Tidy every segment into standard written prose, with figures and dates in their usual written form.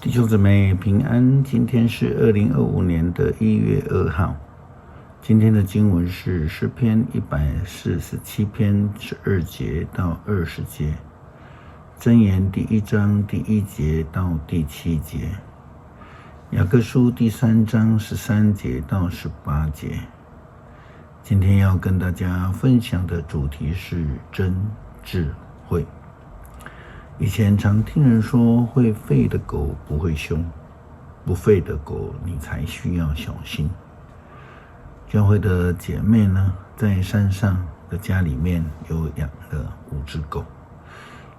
弟兄姊妹平安，今天是2025年1月2号。今天的经文是诗篇147篇12节到20节，箴言第1章第1节到第7节，雅各书第3章13节到18节。今天要跟大家分享的主题是真智慧。以前常听人说，会吠的狗不会凶，不吠的狗你才需要小心。教会的姐妹呢，在山上的家里面有养了5只狗，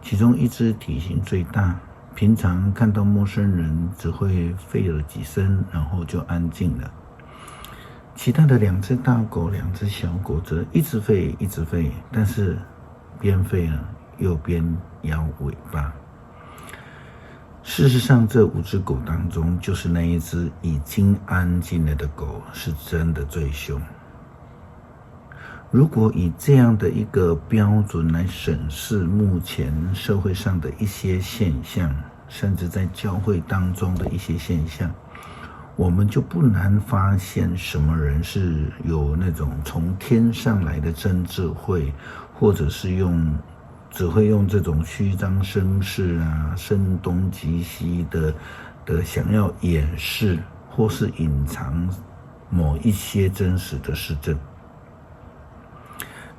其中1只体型最大，平常看到陌生人只会吠了几声，然后就安静了。其他的2只大狗、2只小狗则一直吠，但是边吠呢又边摇尾巴。事实上，这5只狗当中，就是那一只已经安静了的狗是真的最凶。如果以这样的一个标准来审视目前社会上的一些现象，甚至在教会当中的一些现象，我们就不难发现什么人是有那种从天上来的真智慧，或者是只会用这种虚张声势声东击西的想要掩饰或是隐藏某一些真实的事证。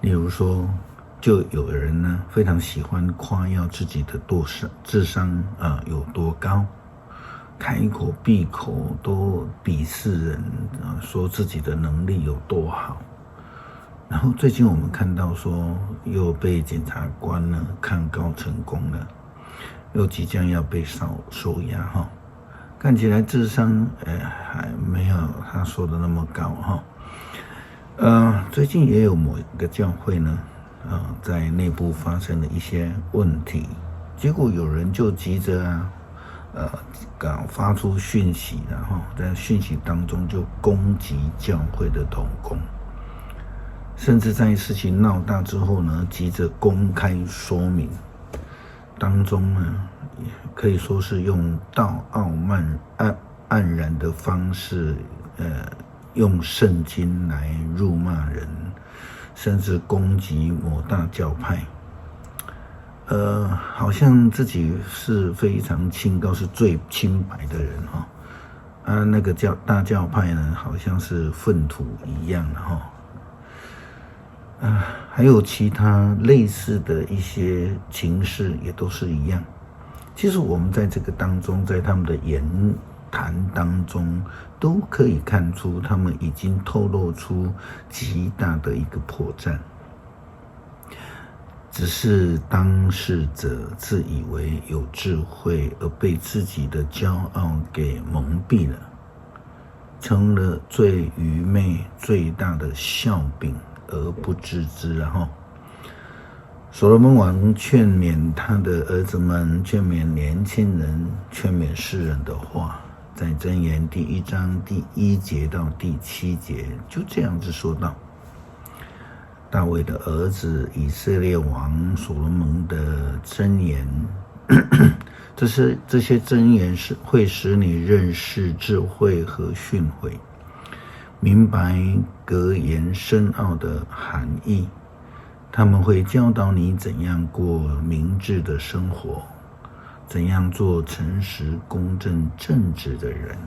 例如说，就有人呢非常喜欢夸耀自己的智商有多高，开口闭口都鄙视人说自己的能力有多好。然后最近我们看到说，又被检察官呢抗告成功了，又即将要被收押看起来智商还没有他说的那么高最近也有某一个教会呢在内部发生了一些问题，结果有人就急着发出讯息，然后在讯息当中就攻击教会的同工，甚至在事情闹大之后呢，急着公开说明，当中呢，可以说是用傲慢黯然的方式，用圣经来辱骂人，甚至攻击某大教派，好像自己是非常清高，是最清白的人那个大教派呢，好像是粪土一样还有其他类似的一些情势也都是一样。其实我们在这个当中，在他们的言谈当中，都可以看出他们已经透露出极大的一个破绽。只是当事者自以为有智慧，而被自己的骄傲给蒙蔽了，成了最愚昧、最大的笑柄而不知之所罗门王劝勉他的儿子们，劝勉年轻人，劝勉世人的话，在箴言第1章第1节到第7节就这样子说道：大卫的儿子以色列王所罗门的箴言这些箴言会使你认识智慧和训诲，明白格言深奥的含义。他们会教导你怎样过明智的生活，怎样做诚实、公正、正直的人。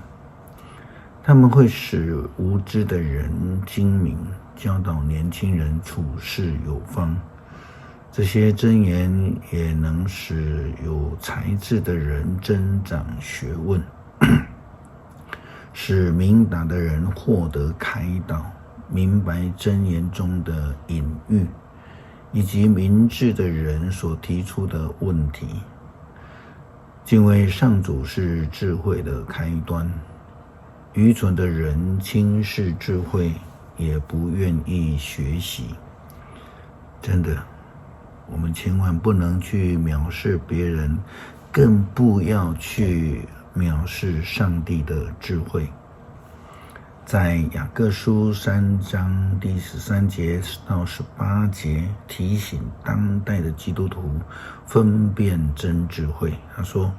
他们会使无知的人精明，教导年轻人处事有方。这些箴言也能使有才智的人增长学问，使明达的人获得开导，明白箴言中的隐喻，以及明智的人所提出的问题。敬畏上主是智慧的开端，愚蠢的人轻视智慧，也不愿意学习。真的，我们千万不能去藐视别人，更不要去藐视上帝的智慧。在雅各书3章第13节到18节提醒当代的基督徒分辨真智慧。他说：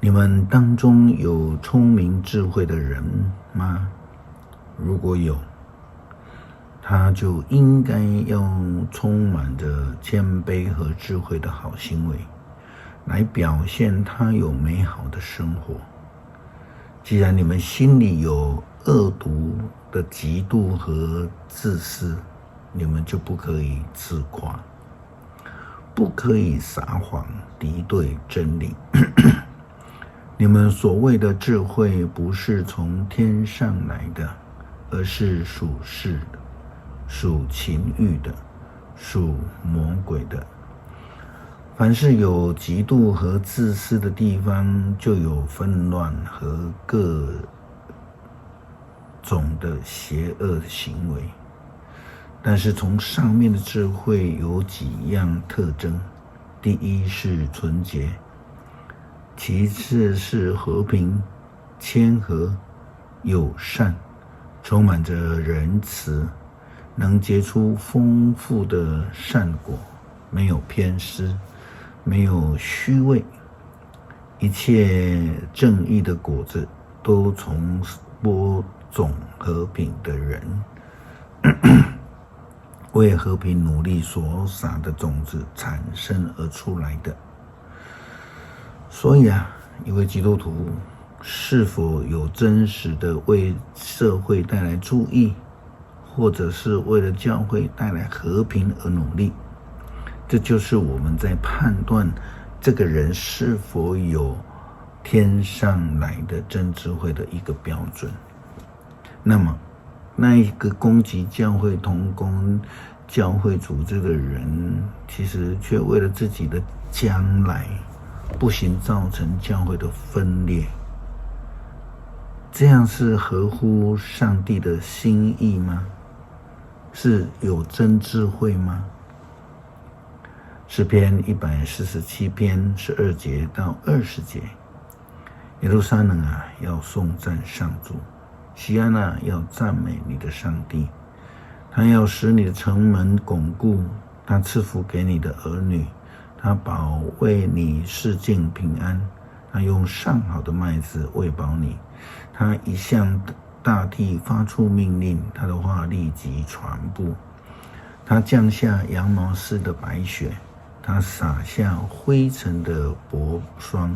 你们当中有聪明智慧的人吗？如果有，他就应该要充满着谦卑和智慧的好行为，来表现他有美好的生活。既然你们心里有恶毒的嫉妒和自私，你们就不可以自夸，不可以撒谎敌对真理。你们所谓的智慧不是从天上来的，而是属世的，属情欲的，属魔鬼的。凡是有嫉妒和自私的地方，就有纷乱和各种的邪恶行为。但是从上面的智慧有几样特征：第一是纯洁，其次是和平、谦和、友善，充满着仁慈，能结出丰富的善果，没有偏私，没有虚伪。一切正义的果子都从播种和平的人为和平努力所撒的种子产生而出来的。所以一位基督徒是否有真实的为社会带来注意，或者是为了教会带来和平而努力，这就是我们在判断这个人是否有天上来的真智慧的一个标准。那么那一个攻击教会同工、教会组织的人，其实却为了自己的将来不行造成教会的分裂，这样是合乎上帝的心意吗？是有真智慧吗？诗篇147篇12节到20节，耶路撒冷要颂赞上主，西安要赞美你的上帝。他要使你的城门巩固，他赐福给你的儿女，他保卫你世境平安，他用上好的麦子喂饱你，他一向大地发出命令，他的话立即传布。他降下羊毛似的白雪，他撒下灰尘的薄霜，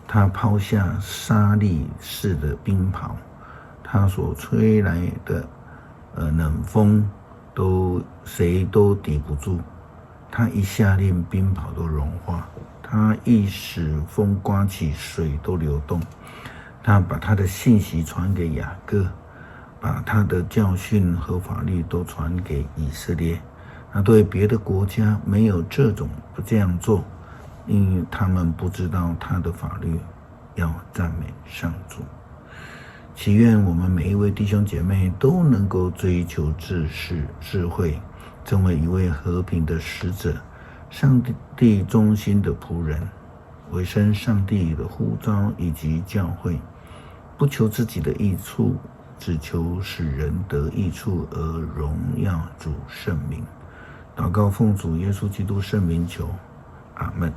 他抛下沙粒似的冰雹，他所吹来的冷风谁都抵不住。他一下令冰雹都融化，他一使风刮起水都流动。他把他的信息传给雅各，把他的教训和法律都传给以色列。他对别的国家没有不这样做，因为他们不知道他的法律。要赞美上主。祈愿我们每一位弟兄姐妹都能够追求知识、智慧，成为一位和平的使者，上帝忠心的仆人，委身上帝的呼召以及教会，不求自己的益处，只求使人得益处而荣耀主圣名。祷告奉主耶稣基督圣名求，阿们。